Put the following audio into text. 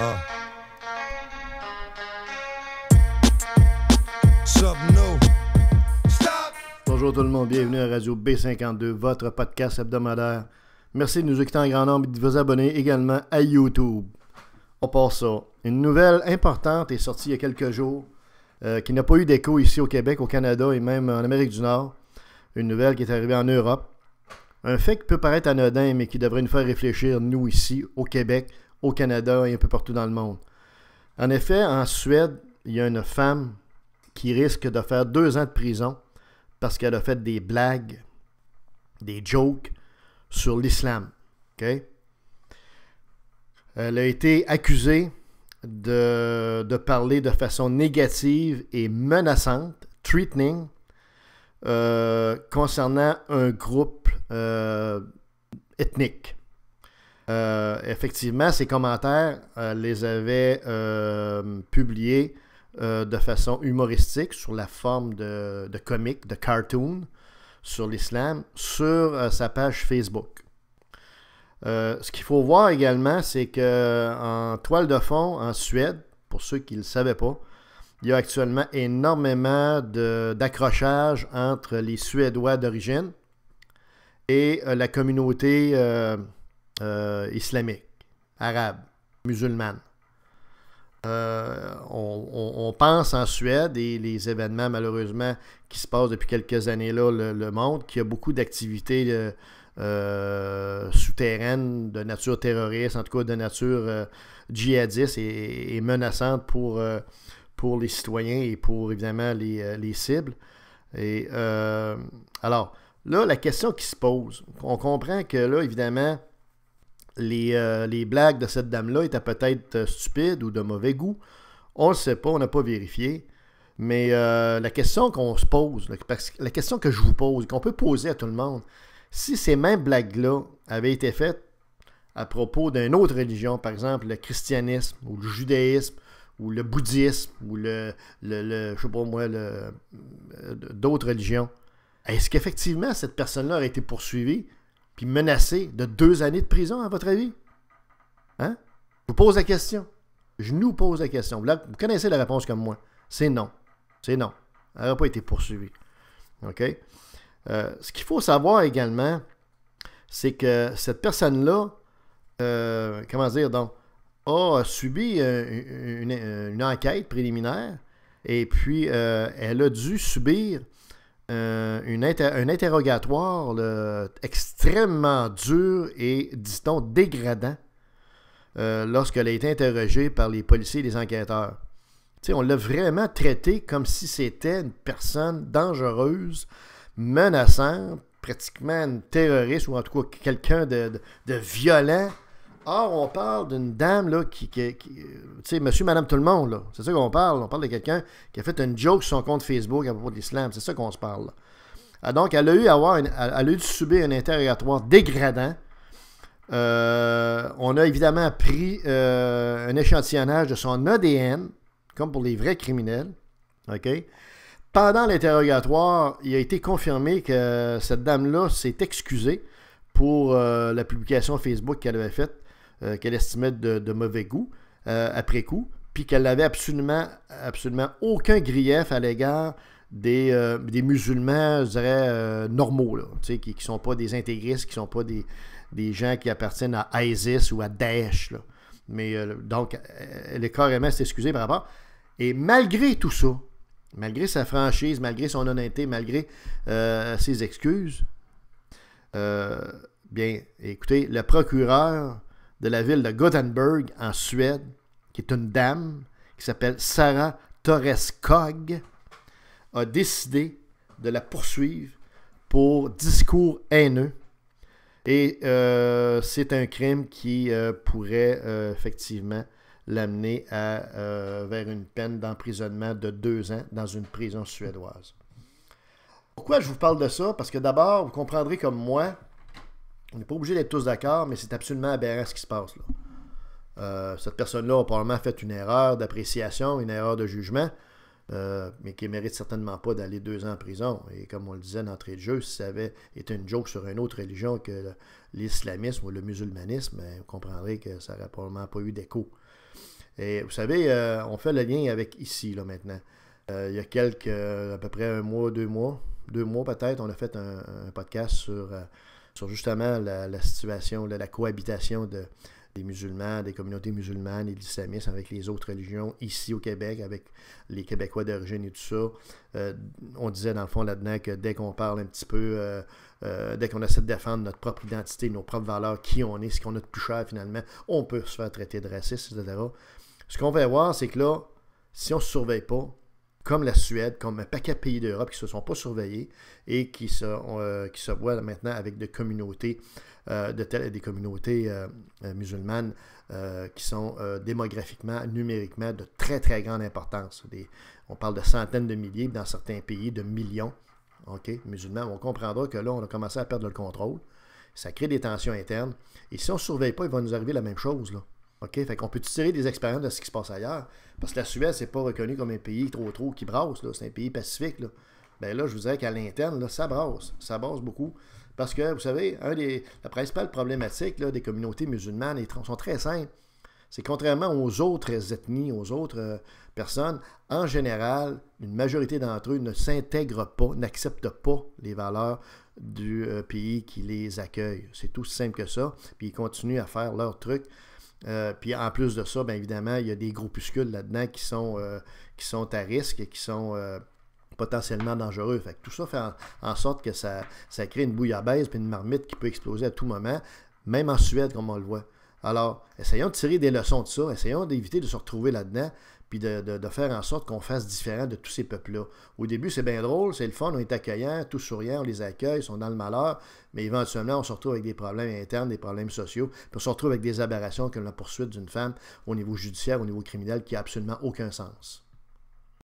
Uh. Something new. Stop. Bonjour tout le monde, bienvenue à Radio B52, votre podcast hebdomadaire. Merci de nous écouter en grand nombre et de vous abonner également à YouTube. On passe ça. Une nouvelle importante est sortie il y a quelques jours, qui n'a pas eu d'écho ici au Québec, au Canada et même en Amérique du Nord. Une nouvelle qui est arrivée en Europe. Un fait qui peut paraître anodin, mais qui devrait nous faire réfléchir, nous ici, au Québec, au Canada et un peu partout dans le monde. En effet, en Suède, il y a une femme qui risque de faire 2 ans de prison parce qu'elle a fait des blagues, des jokes sur l'islam. Okay? Elle a été accusée de parler de façon négative et menaçante, threatening, concernant un groupe ethnique. Effectivement, ces commentaires les avaient publiés de façon humoristique, sous la forme de comique, de cartoon, sur l'islam, sur sa page Facebook. Ce qu'il faut voir également, c'est qu'en toile de fond, en Suède, pour ceux qui ne le savaient pas, il y a actuellement énormément d'accrochages entre les Suédois d'origine et la communauté islamique, arabe, musulmane. On pense en Suède, et les événements malheureusement qui se passent depuis quelques années là le montrent, qu'il y a beaucoup d'activités souterraines de nature terroriste, en tout cas de nature djihadiste et menaçante pour les citoyens et pour évidemment les cibles. Et alors là, la question qui se pose, on comprend que là, évidemment, les blagues de cette dame-là étaient peut-être stupides ou de mauvais goût. On ne le sait pas, on n'a pas vérifié. Mais la question qu'on se pose, la question que je vous pose, qu'on peut poser à tout le monde, si ces mêmes blagues-là avaient été faites à propos d'une autre religion, par exemple le christianisme ou le judaïsme ou le bouddhisme ou je sais pas moi, d'autres religions, est-ce qu'effectivement cette personne-là aurait été poursuivie puis menacée de 2 années de prison, à votre avis? Hein? Je vous pose la question. Je nous pose la question. Là, vous connaissez la réponse comme moi. C'est non. C'est non. Elle n'aurait pas été poursuivie. OK? Ce qu'il faut savoir également, c'est que cette personne-là, comment dire, donc, a subi une enquête préliminaire et puis elle a dû subir un interrogatoire extrêmement dur et, dit-on, dégradant lorsqu'elle a été interrogée par les policiers et les enquêteurs. T'sais, on l'a vraiment traité comme si c'était une personne dangereuse, menaçante, pratiquement une terroriste ou en tout cas quelqu'un de violent. Or, on parle d'une dame là, qui tu sais, monsieur, madame, tout le monde, là. C'est ça qu'on parle. On parle de quelqu'un qui a fait une joke sur son compte Facebook à propos de l'islam. C'est ça qu'on se parle, là. Donc, elle a dû subir un interrogatoire dégradant. On a évidemment pris un échantillonnage de son ADN, comme pour les vrais criminels. OK? Pendant l'interrogatoire, il a été confirmé que cette dame-là s'est excusée pour la publication Facebook qu'elle avait faite, qu'elle estimait de mauvais goût après coup, puis qu'elle n'avait absolument aucun grief à l'égard des musulmans, je dirais, normaux, là, qui ne sont pas des intégristes, qui ne sont pas des gens qui appartiennent à ISIS ou à Daesh. Là. Mais donc, elle est carrément s'excuser par rapport. Et malgré tout ça, malgré sa franchise, malgré son honnêteté, malgré ses excuses, bien, écoutez, le procureur de la ville de Gothenburg, en Suède, qui est une dame, qui s'appelle Sarah Torres-Kog, a décidé de la poursuivre pour discours haineux. Et c'est un crime qui pourrait effectivement l'amener vers une peine d'emprisonnement de 2 ans dans une prison suédoise. Pourquoi je vous parle de ça? Parce que d'abord, vous comprendrez comme moi, on n'est pas obligé d'être tous d'accord, mais c'est absolument aberrant ce qui se passe là. Cette personne-là a probablement fait une erreur d'appréciation, une erreur de jugement, mais qui ne mérite certainement pas d'aller 2 ans en prison. Et comme on le disait d'entrée de jeu, si ça avait été une joke sur une autre religion que l'islamisme ou le musulmanisme, vous comprendrez que ça n'aurait probablement pas eu d'écho. Et vous savez, on fait le lien avec ici, là, maintenant. Il y a à peu près un mois, 2 mois peut-être, on a fait un podcast sur justement la situation, la cohabitation des musulmans, des communautés musulmanes et de l'islamisme avec les autres religions ici au Québec, avec les Québécois d'origine et tout ça. On disait dans le fond là-dedans que dès qu'on parle un petit peu, dès qu'on essaie de défendre notre propre identité, nos propres valeurs, qui on est, ce qu'on a de plus cher finalement, on peut se faire traiter de raciste, etc. Ce qu'on va voir, c'est que là, si on ne se surveille pas, comme la Suède, comme un paquet de pays d'Europe qui ne se sont pas surveillés et qui se voient maintenant avec des communautés, des communautés musulmanes qui sont démographiquement, numériquement de très, très grande importance. On parle de centaines de milliers, dans certains pays, de millions musulmans. On comprendra que là, on a commencé à perdre le contrôle. Ça crée des tensions internes. Et si on ne surveille pas, il va nous arriver la même chose, là. Fait qu'on peut tirer des expériences de ce qui se passe ailleurs. Parce que la Suède, c'est pas reconnu comme un pays trop qui brasse. C'est un pays pacifique. Là. Ben là, je vous dirais qu'à l'interne, là, ça brasse. Ça brasse beaucoup. Parce que, vous savez, la principale problématique là, des communautés musulmanes sont très simples. C'est contrairement aux autres ethnies, aux autres personnes, en général, une majorité d'entre eux ne s'intègrent pas, n'acceptent pas les valeurs du pays qui les accueille. C'est tout simple que ça. Puis ils continuent à faire leur truc. Puis en plus de ça, bien évidemment, il y a des groupuscules là-dedans qui sont à risque et qui sont potentiellement dangereux. Fait que tout ça fait en sorte que ça crée une bouillabaisse puis une marmite qui peut exploser à tout moment, même en Suède, comme on le voit. Alors, essayons de tirer des leçons de ça, essayons d'éviter de se retrouver là-dedans, puis de faire en sorte qu'on fasse différent de tous ces peuples-là. Au début, c'est bien drôle, c'est le fun, on est accueillant, tout souriant, on les accueille, ils sont dans le malheur, mais éventuellement, on se retrouve avec des problèmes internes, des problèmes sociaux, puis on se retrouve avec des aberrations comme la poursuite d'une femme au niveau judiciaire, au niveau criminel, qui n'a absolument aucun sens.